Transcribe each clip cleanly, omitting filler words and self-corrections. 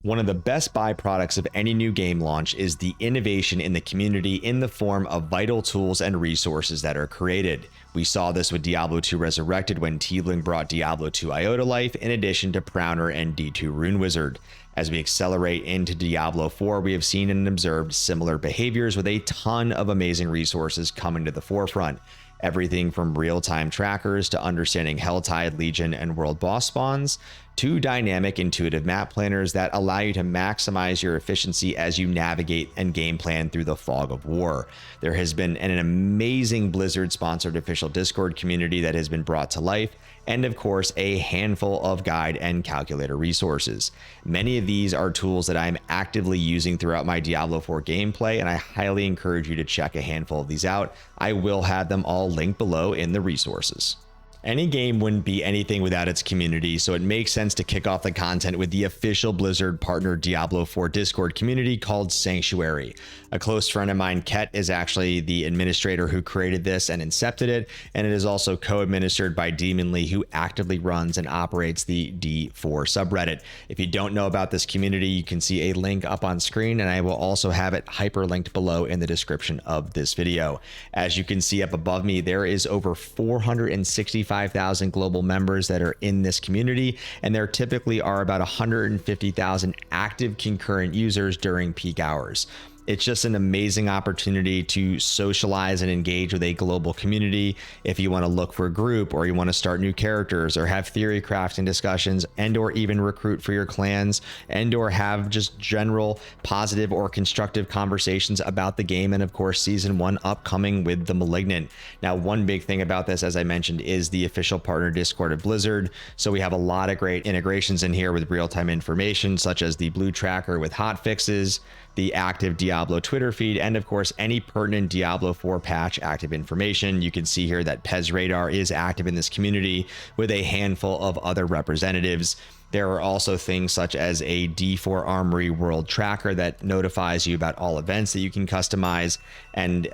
One of the best byproducts of any new game launch is the innovation in the community in the form of vital tools and resources that are created. We saw this with Diablo 2 Resurrected when Tiefling brought Diablo 2 IO to life, in addition to Prowner and D2 Rune Wizard. As we accelerate into Diablo 4, we have seen and observed similar behaviors with a ton of amazing resources coming to the forefront. Everything from real-time trackers to understanding Helltide, Legion, and world boss spawns, to dynamic intuitive map planners that allow you to maximize your efficiency as you navigate and game plan through the fog of war. There has been an amazing Blizzard-sponsored official Discord community that has been brought to life, and of course a handful of guide and calculator resources. Many of these are tools that I'm actively using throughout my Diablo 4 gameplay, and I highly encourage you to check a handful of these out. I will have them all linked below in the resources. Any game wouldn't be anything without its community, so it makes sense to kick off the content with the official Blizzard partner Diablo 4 Discord community called Sanctuary. A close friend of mine, Ket, is actually the administrator who created this and incepted it, and it is also co-administered by Demon Lee, who actively runs and operates the D4 subreddit. If you don't know about this community, you can see a link up on screen, and I will also have it hyperlinked below in the description of this video. As you can see up above me, there is over 465,000 global members that are in this community, and there typically are about 150,000 active concurrent users during peak hours. It's just an amazing opportunity to socialize and engage with a global community. If you want to look for a group, or you want to start new characters, or have theory crafting discussions, and or even recruit for your clans, and or have just general positive or constructive conversations about the game, and of course season 1 upcoming with the Malignant. Now, one big thing about this, as I mentioned, is the official partner Discord of Blizzard. So we have a lot of great integrations in here with real-time information, such as the blue tracker with hotfixes, the active Diablo Twitter feed, and of course any pertinent Diablo 4 patch active information. You can see here that Pez Radar is active in this community with a handful of other representatives. There are also things such as a D4 Armory World Tracker that notifies you about all events that you can customize. And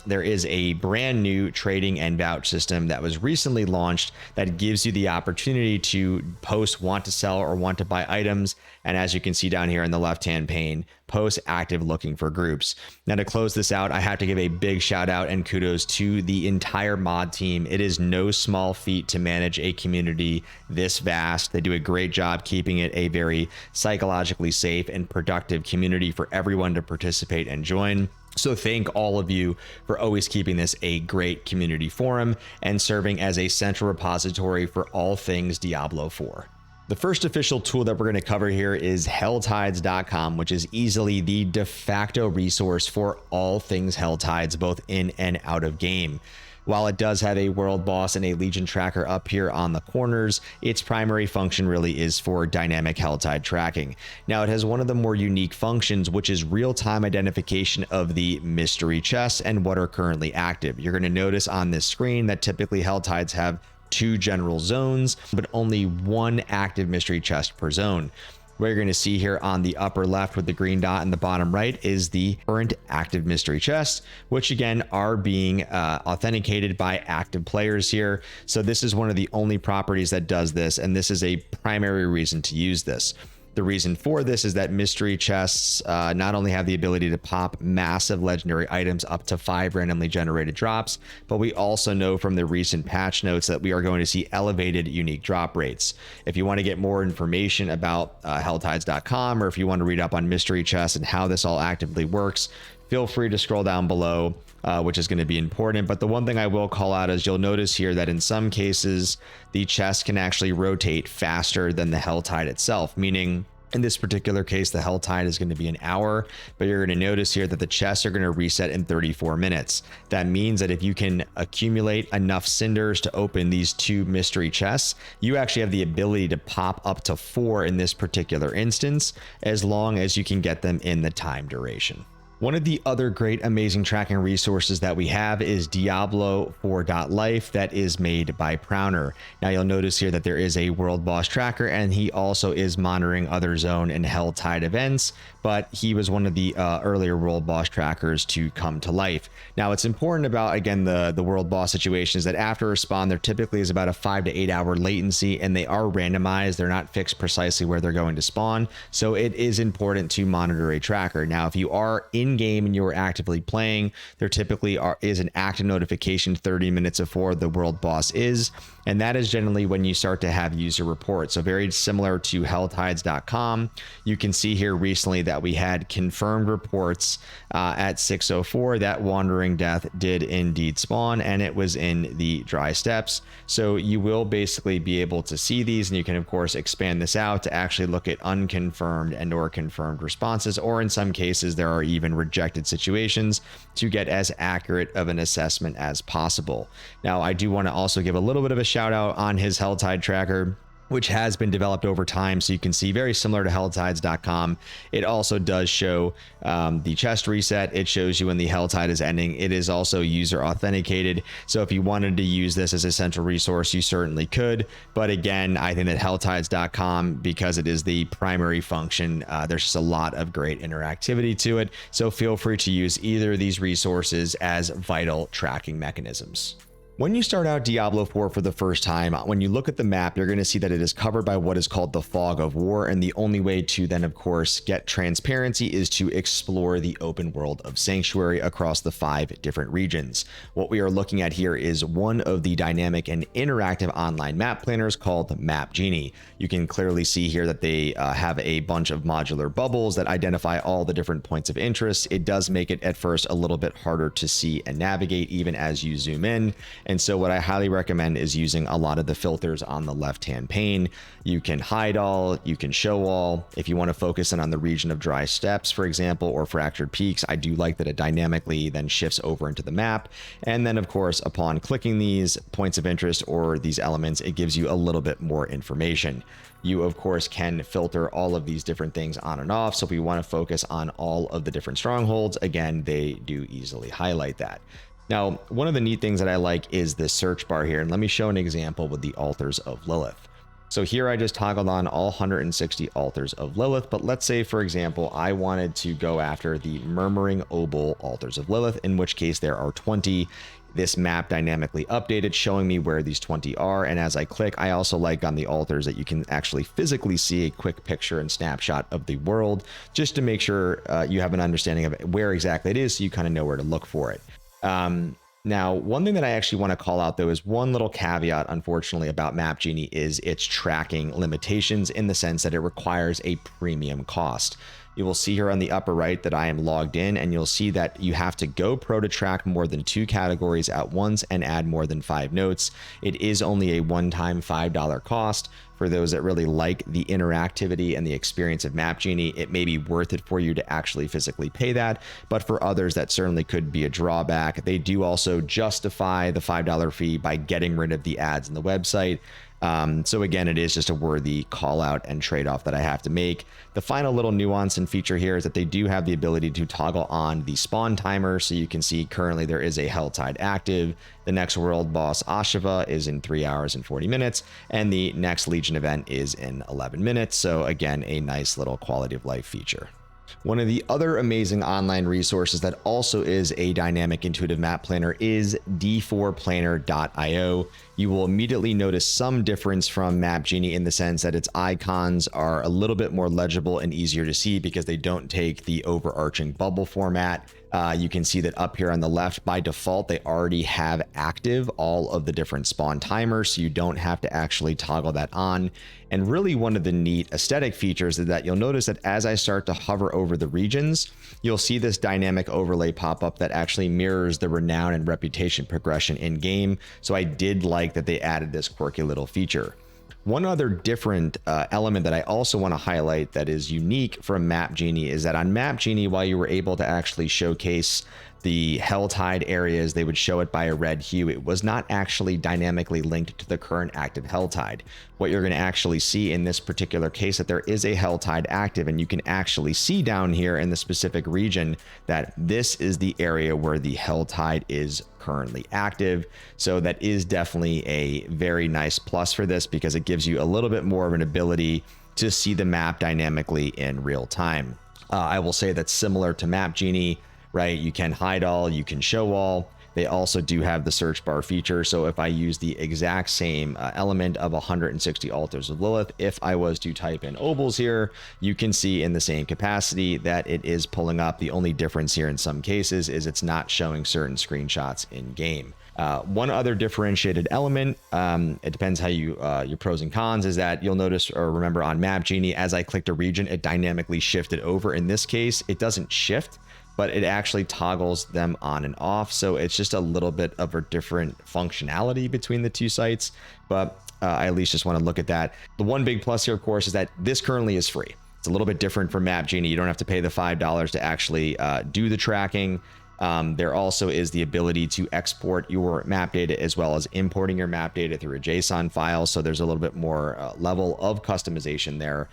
there is a brand new trading and vouch system that was recently launched that gives you the opportunity to post want to sell or want to buy items. And as you can see down here in the left-hand pane, post active looking for groups. Now, to close this out, I have to give a big shout out and kudos to the entire mod team. It is no small feat to manage a community this vast. They do a great job keeping it a very psychologically safe and productive community for everyone to participate and join. So thank all of you for always keeping this a great community forum and serving as a central repository for all things Diablo 4. The first official tool that we're going to cover here is Helltides.com, which is easily the de facto resource for all things Helltides, both in and out of game. While it does have a world boss and a Legion tracker up here on the corners, its primary function really is for dynamic Helltide tracking. Now, it has one of the more unique functions, which is real-time identification of the mystery chests and what are currently active. You're going to notice on this screen that typically Helltides have 2 general zones, but only 1 active mystery chest per zone. What you're going to see here on the upper left with the green dot in the bottom right is the current active mystery chests, which again are being authenticated by active players here. So this is one of the only properties that does this, and this is a primary reason to use this. The reason for this is that mystery chests not only have the ability to pop massive legendary items up to 5 randomly generated drops, but we also know from the recent patch notes that we are going to see elevated unique drop rates. If you want to get more information about Helltides.com, or if you want to read up on mystery chests and how this all actively works, feel free to scroll down below, which is going to be important. But the one thing I will call out is you'll notice here that in some cases, the chest can actually rotate faster than the Helltide itself, meaning in this particular case, the Helltide is going to be an hour, but you're going to notice here that the chests are going to reset in 34 minutes. That means that if you can accumulate enough cinders to open these 2 mystery chests, you actually have the ability to pop up to 4 in this particular instance, as long as you can get them in the time duration. One of the other great, amazing tracking resources that we have is Diablo 4.life that is made by Prowner. Now you'll notice here that there is a world boss tracker, and he also is monitoring other zone and Helltide events, but he was one of the earlier world boss trackers to come to life. Now it's important about, again, the world boss situations that after a spawn, there typically is about a 5 to 8 hour latency, and they are randomized. They're not fixed precisely where they're going to spawn. So it is important to monitor a tracker. Now, if you are in game and you're actively playing, there typically is an active notification 30 minutes before the world boss is, and that is generally when you start to have user reports. So very similar to helltides.com. You can see here recently that we had confirmed reports at 6:04 that Wandering Death did indeed spawn, and it was in the dry steppes. So you will basically be able to see these, and you can of course expand this out to actually look at unconfirmed and or confirmed responses, or in some cases there are even rejected situations, to get as accurate of an assessment as possible. Now I do want to also give a little bit of a shout out on his Helltide tracker, which has been developed over time. So you can see, very similar to helltides.com, it also does show the chest reset. It shows you when the Helltide is ending. It is also user authenticated. So if you wanted to use this as a central resource, you certainly could. But again, I think that helltides.com, because it is the primary function, there's just a lot of great interactivity to it. So feel free to use either of these resources as vital tracking mechanisms. When you start out Diablo 4 for the first time, when you look at the map, you're going to see that it is covered by what is called the fog of war, and the only way to then, of course, get transparency is to explore the open world of Sanctuary across the 5 different regions. What we are looking at here is one of the dynamic and interactive online map planners called Map Genie. You can clearly see here that they have a bunch of modular bubbles that identify all the different points of interest. It does make it at first a little bit harder to see and navigate even as you zoom in. And so what I highly recommend is using a lot of the filters on the left-hand pane. You can hide all, you can show all. If you want to focus in on the region of dry steppes, for example, or fractured peaks, I do like that it dynamically then shifts over into the map. And then of course, upon clicking these points of interest or these elements, it gives you a little bit more information. You of course can filter all of these different things on and off. So if we want to focus on all of the different strongholds, again, they do easily highlight that. Now, one of the neat things that I like is this search bar here, and let me show an example with the altars of Lilith. So here I just toggled on all 160 altars of Lilith, but let's say, for example, I wanted to go after the Murmuring Obol altars of Lilith, in which case there are 20. This map dynamically updated, showing me where these 20 are, and as I click, I also like on the altars that you can actually physically see a quick picture and snapshot of the world, just to make sure you have an understanding of where exactly it is, so you kind of know where to look for it. Now, one thing that I actually want to call out, though, is one little caveat, unfortunately, about Map Genie is its tracking limitations, in the sense that it requires a premium cost. You will see here on the upper right that I am logged in, and you'll see that you have to go pro to track more than 2 categories at once and add more than 5 notes. It is only a one-time $5 cost. For those that really like the interactivity and the experience of Map Genie, it may be worth it for you to actually physically pay that. But for others, that certainly could be a drawback. They do also justify the $5 fee by getting rid of the ads in the website. So again, it is just a worthy call out and trade-off that I have to make. The final little nuance and feature here is that they do have the ability to toggle on the spawn timer. So you can see currently there is a Helltide active. The next world boss Ashava is in 3 hours and 40 minutes, and the next Legion event is in 11 minutes. So again, a nice little quality of life feature. One of the other amazing online resources that also is a dynamic intuitive map planner is d4planner.io. You will immediately notice some difference from Map Genie, in the sense that its icons are a little bit more legible and easier to see because they don't take the overarching bubble format. You can see that up here on the left, by default, they already have active all of the different spawn timers, so you don't have to actually toggle that on. And really one of the neat aesthetic features is that you'll notice that as I start to hover over the regions, you'll see this dynamic overlay pop up that actually mirrors the renown and reputation progression in game. So I did like that they added this quirky little feature. One other different element that I also want to highlight that is unique from Map Genie is that on Map Genie, while you were able to actually showcase the Helltide areas, they would show it by a red hue. It was not actually dynamically linked to the current active Helltide. What you're going to actually see in this particular case, that there is a Helltide active, and you can actually see down here in the specific region that this is the area where the Helltide is currently active. So that is definitely a very nice plus for this, because it gives you a little bit more of an ability to see the map dynamically in real time. I will say that's similar to Map Genie, right? You can hide all, you can show all. They also do have the search bar feature. So if I use the exact same element of 160 altars of Lilith, if I was to type in Obols here, you can see in the same capacity that it is pulling up. The only difference here in some cases is it's not showing certain screenshots in game. One other differentiated element, it depends how you your pros and cons, is that you'll notice or remember on Map Genie, as I clicked a region, it dynamically shifted over. In this case, it doesn't shift, but it actually toggles them on and off. So it's just a little bit of a different functionality between the two sites, but I at least just want to look at that. The one big plus here, of course, is that this currently is free. It's a little bit different from Map Genie. You don't have to pay the $5 to actually do the tracking. There also is the ability to export your map data, as well as importing your map data through a JSON file. So there's a little bit more level of customization there.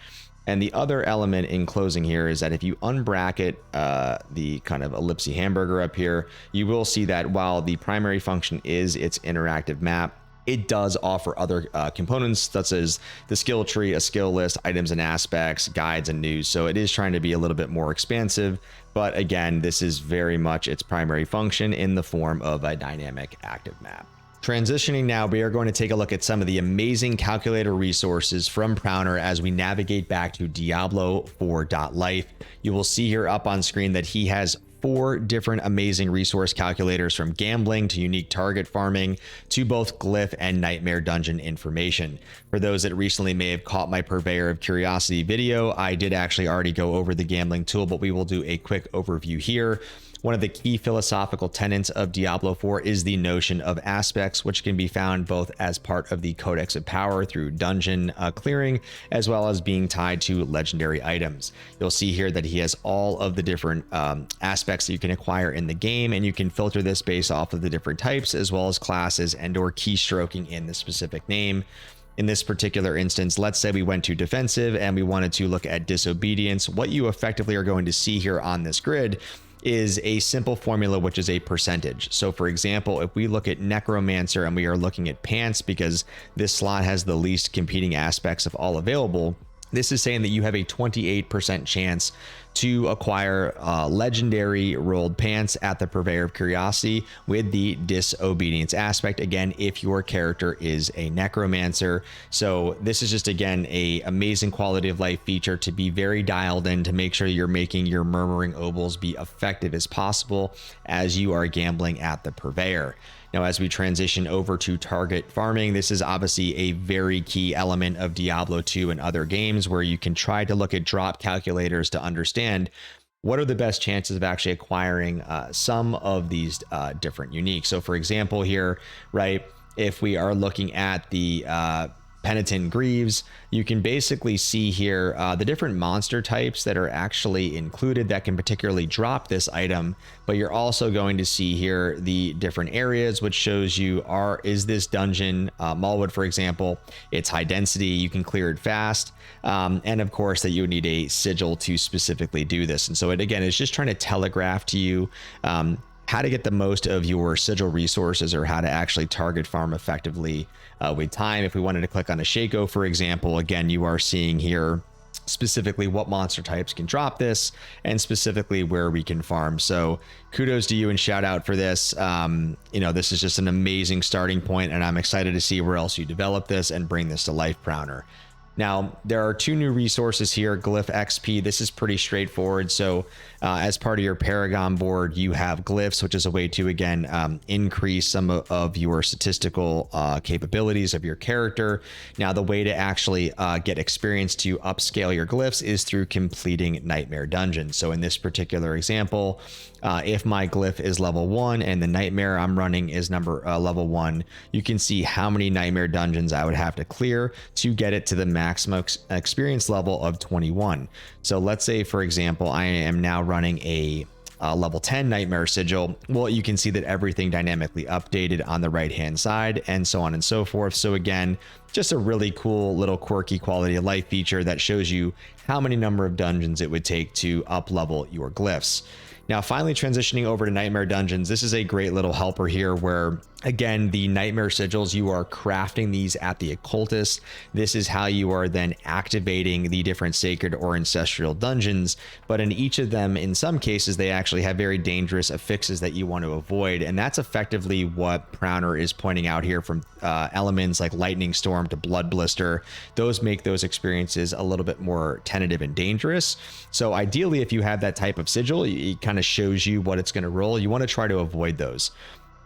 And the other element in closing here is that if you unbracket the kind of ellipsy hamburger up here, you will see that while the primary function is its interactive map, it does offer other components such as the skill tree, a skill list, items and aspects, guides and news. So it is trying to be a little bit more expansive. But again, this is very much its primary function in the form of a dynamic active map. Transitioning now, we are going to take a look at some of the amazing calculator resources from Prowner as we navigate back to Diablo 4.life. You will see here up on screen that he has 4 different amazing resource calculators, from gambling to unique target farming to both glyph and nightmare dungeon information. For those that recently may have caught my Purveyor of Curiosity video, I did actually already go over the gambling tool, but we will do a quick overview here. One of the key philosophical tenets of Diablo 4 is the notion of aspects, which can be found both as part of the Codex of Power through dungeon clearing, as well as being tied to legendary items. You'll see here that he has all of the different aspects that you can acquire in the game, and you can filter this based off of the different types, as well as classes and or keystroking in the specific name. In this particular instance, let's say we went to defensive and we wanted to look at disobedience. What you effectively are going to see here on this grid is a simple formula, which is a percentage. So for example, if we look at necromancer and we are looking at pants, because this slot has the least competing aspects of all available, this is saying that you have a 28% chance to acquire legendary rolled pants at the Purveyor of Curiosity with the disobedience aspect, again, if your character is a necromancer. So this is just, again, a amazing quality of life feature to be very dialed in to make sure you're making your murmuring obols be effective as possible as you are gambling at the Purveyor. Now, as we transition over to target farming, this is obviously a very key element of Diablo 2 and other games, where you can try to look at drop calculators to understand what are the best chances of actually acquiring some of these different uniques. So for example here, right, if we are looking at the Penitent Greaves, you can basically see here the different monster types that are actually included that can particularly drop this item, but you're also going to see here the different areas, which shows you is this dungeon, Malwood for example, it's high density, you can clear it fast, and of course that you would need a sigil to specifically do this. And so it, again, is just trying to telegraph to you how to get the most of your sigil resources, or how to actually target farm effectively with time. If we wanted to click on a Shaco, for example, again, you are seeing here specifically what monster types can drop this and specifically where we can farm. So kudos to you and shout out for this. This is just an amazing starting point, and I'm excited to see where else you develop this and bring this to life, Prowner. Now, there are 2 new resources here, Glyph XP. This is pretty straightforward. So as part of your Paragon board, you have glyphs, which is a way to, again, increase some of your statistical capabilities of your character. Now, the way to actually get experience to upscale your glyphs is through completing Nightmare Dungeons. So in this particular example, if my glyph is level 1 and the nightmare I'm running is level 1, you can see how many Nightmare Dungeons I would have to clear to get it to the maximum experience level of 21. So let's say, for example, I am now running a level 10 Nightmare Sigil, well, you can see that everything dynamically updated on the right hand side, and so on and so forth. So again, just a really cool little quirky quality of life feature that shows you how many number of dungeons it would take to up level your glyphs. Now, finally transitioning over to Nightmare Dungeons, this is a great little helper here where, again, the Nightmare Sigils, you are crafting these at the Occultist. This is how you are then activating the different sacred or ancestral dungeons. But in each of them, in some cases, they actually have very dangerous affixes that you want to avoid. And that's effectively what Prowner is pointing out here, from elements like Lightning Storm to Blood Blister. Those make those experiences a little bit more tentative and dangerous. So ideally, if you have that type of sigil, it kind of shows you what it's going to roll. You want to try to avoid those.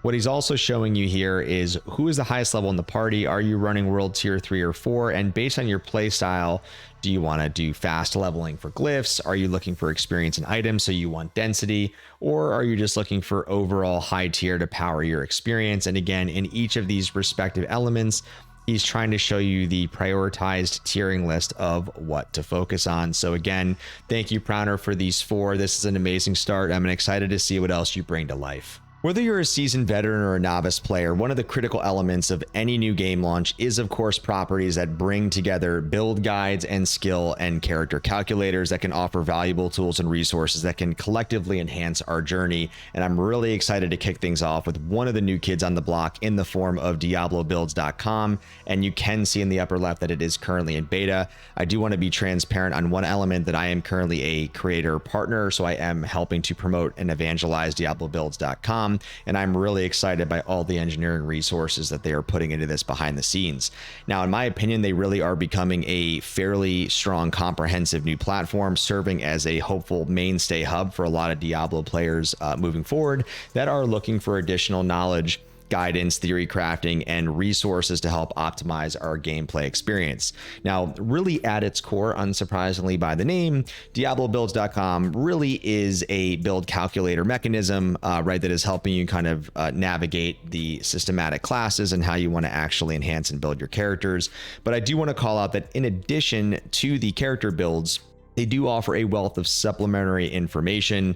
What he's also showing you here is who is the highest level in the party. Are you running world tier 3 or 4? And based on your play style, do you want to do fast leveling for glyphs? Are you looking for experience and items, so you want density? Or are you just looking for overall high tier to power your experience? And again, in each of these respective elements, he's trying to show you the prioritized tiering list of what to focus on. So again, thank you, Prowner, for these 4. This is an amazing start. I'm excited to see what else you bring to life. Whether you're a seasoned veteran or a novice player, one of the critical elements of any new game launch is, of course, properties that bring together build guides and skill and character calculators that can offer valuable tools and resources that can collectively enhance our journey. And I'm really excited to kick things off with one of the new kids on the block in the form of DiabloBuilds.com. And you can see in the upper left that it is currently in beta. I do want to be transparent on one element, that I am currently a creator partner, so I am helping to promote and evangelize DiabloBuilds.com. And I'm really excited by all the engineering resources that they are putting into this behind the scenes. Now, in my opinion, they really are becoming a fairly strong, comprehensive new platform, serving as a hopeful mainstay hub for a lot of Diablo players moving forward that are looking for additional knowledge, guidance, theory crafting, and resources to help optimize our gameplay experience. Now, really at its core, unsurprisingly by the name, DiabloBuilds.com really is a build calculator mechanism, right, that is helping you kind of navigate the systematic classes and how you want to actually enhance and build your characters. But I do want to call out that in addition to the character builds, they do offer a wealth of supplementary information,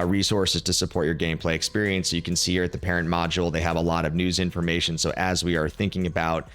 resources to support your gameplay experience. So you can see here at the parent module, they have a lot of news information. So as we are thinking about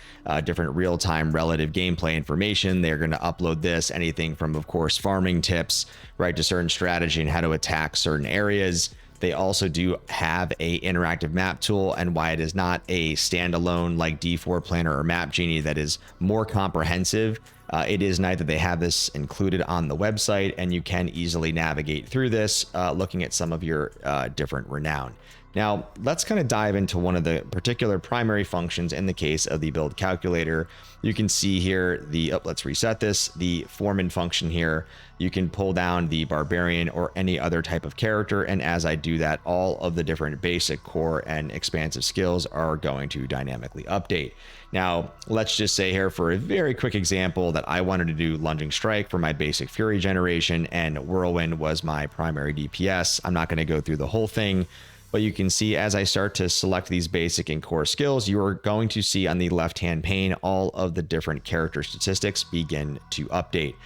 different real-time relative gameplay information, they're going to upload this, anything from, of course, farming tips, right, to certain strategy and how to attack certain areas. They also do have a interactive map tool, and why it is not a standalone like D4 Planner or Map Genie that is more comprehensive. It is nice that they have this included on the website, and you can easily navigate through this, looking at some of your different renown. Now, let's kind of dive into one of the particular primary functions in the case of the build calculator. You can see here let's reset this, the foreman function here. You can pull down the barbarian or any other type of character, and as I do that, all of the different basic, core, and expansive skills are going to dynamically update. Now, let's just say here for a very quick example that I wanted to do Lunging Strike for my basic Fury generation, and Whirlwind was my primary DPS. I'm not going to go through the whole thing, but you can see as I start to select these basic and core skills, you are going to see on the left-hand pane all of the different character statistics begin to update.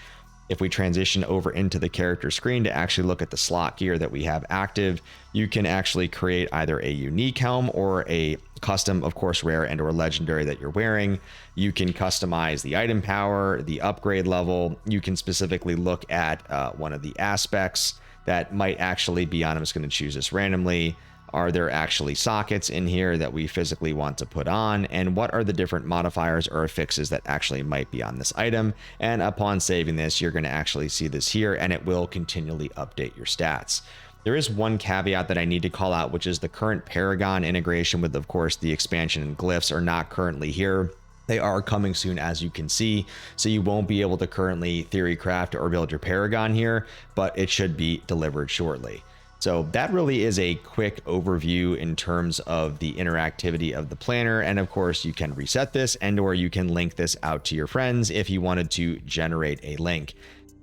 If we transition over into the character screen to actually look at the slot gear that we have active, you can actually create either a unique helm or a custom, of course, rare and or legendary that you're wearing. You can customize the item power, the upgrade level. You can specifically look at one of the aspects that might actually be on. I'm just going to choose this randomly. Are there actually sockets in here that we physically want to put on? And what are the different modifiers or affixes that actually might be on this item? And upon saving this, you're going to actually see this here, and it will continually update your stats. There is one caveat that I need to call out, which is the current Paragon integration with, of course, the expansion and glyphs are not currently here. They are coming soon, as you can see, so you won't be able to currently theory craft or build your Paragon here, but it should be delivered shortly. So that really is a quick overview in terms of the interactivity of the planner. And of course, you can reset this and or you can link this out to your friends if you wanted to generate a link.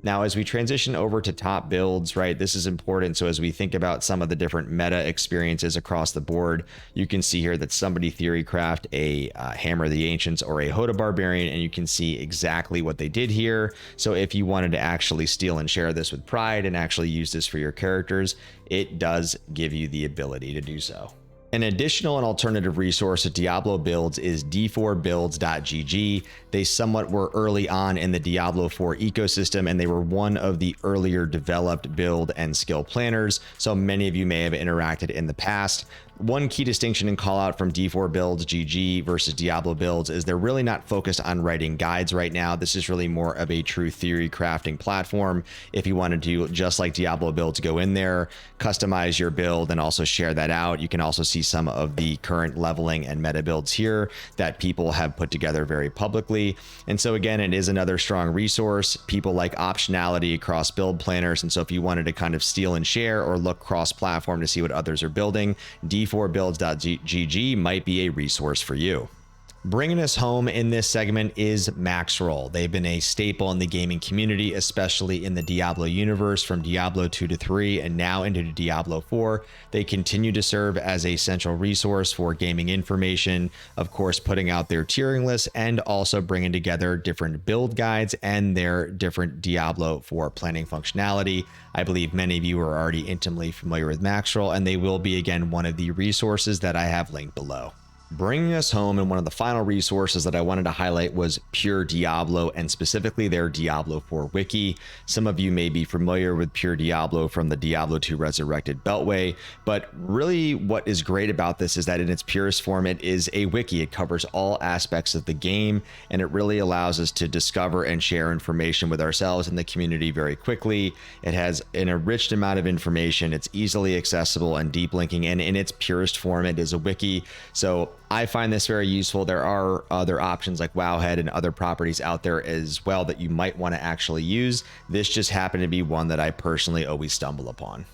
Now, as we transition over to top builds, right, this is important. So as we think about some of the different meta experiences across the board, you can see here that somebody theorycraft a Hammer of the Ancients or a HORDE Barbarian, and you can see exactly what they did here. So if you wanted to actually steal and share this with pride and actually use this for your characters, it does give you the ability to do so. An additional and alternative resource to Diablo builds is d4builds.gg. They somewhat were early on in the Diablo 4 ecosystem, and they were one of the earlier developed build and skill planners, so many of you may have interacted in the past. One key distinction and call out from d4builds.gg versus Diablo builds is they're really not focused on writing guides right now. This is really more of a true theory crafting platform. If you wanted to, just like Diablo builds, go in there, customize your build, and also share that out. You can also see some of the current leveling and meta builds here that people have put together very publicly. And so again, it is another strong resource. People like optionality across build planners. And so if you wanted to kind of steal and share or look cross-platform to see what others are building, d4builds.gg might be a resource for you. Bringing us home in this segment is Maxroll. They've been a staple in the gaming community, especially in the Diablo universe from Diablo 2 to 3 and now into Diablo 4. They continue to serve as a central resource for gaming information, of course, putting out their tiering lists and also bringing together different build guides and their different Diablo 4 planning functionality. I believe many of you are already intimately familiar with Maxroll, and they will be, again, one of the resources that I have linked below. Bringing us home, and one of the final resources that I wanted to highlight was Pure Diablo, and specifically their Diablo 4 wiki. Some of you may be familiar with Pure Diablo from the Diablo 2 Resurrected Beltway, but really what is great about this is that in its purest form, it is a wiki. It covers all aspects of the game, and it really allows us to discover and share information with ourselves and the community very quickly. It has an enriched amount of information. It's easily accessible and deep linking, and in its purest form, it is a wiki. So I find this very useful. There are other options like Wowhead and other properties out there as well that you might want to actually use. This just happened to be one that I personally always stumble upon.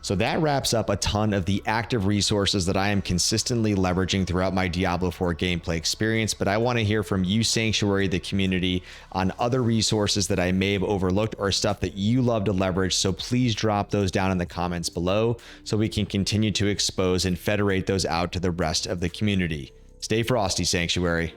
So that wraps up a ton of the active resources that I am consistently leveraging throughout my Diablo 4 gameplay experience, but I want to hear from you, Sanctuary, the community, on other resources that I may have overlooked or stuff that you love to leverage. So please drop those down in the comments below so we can continue to expose and federate those out to the rest of the community. Stay frosty, Sanctuary.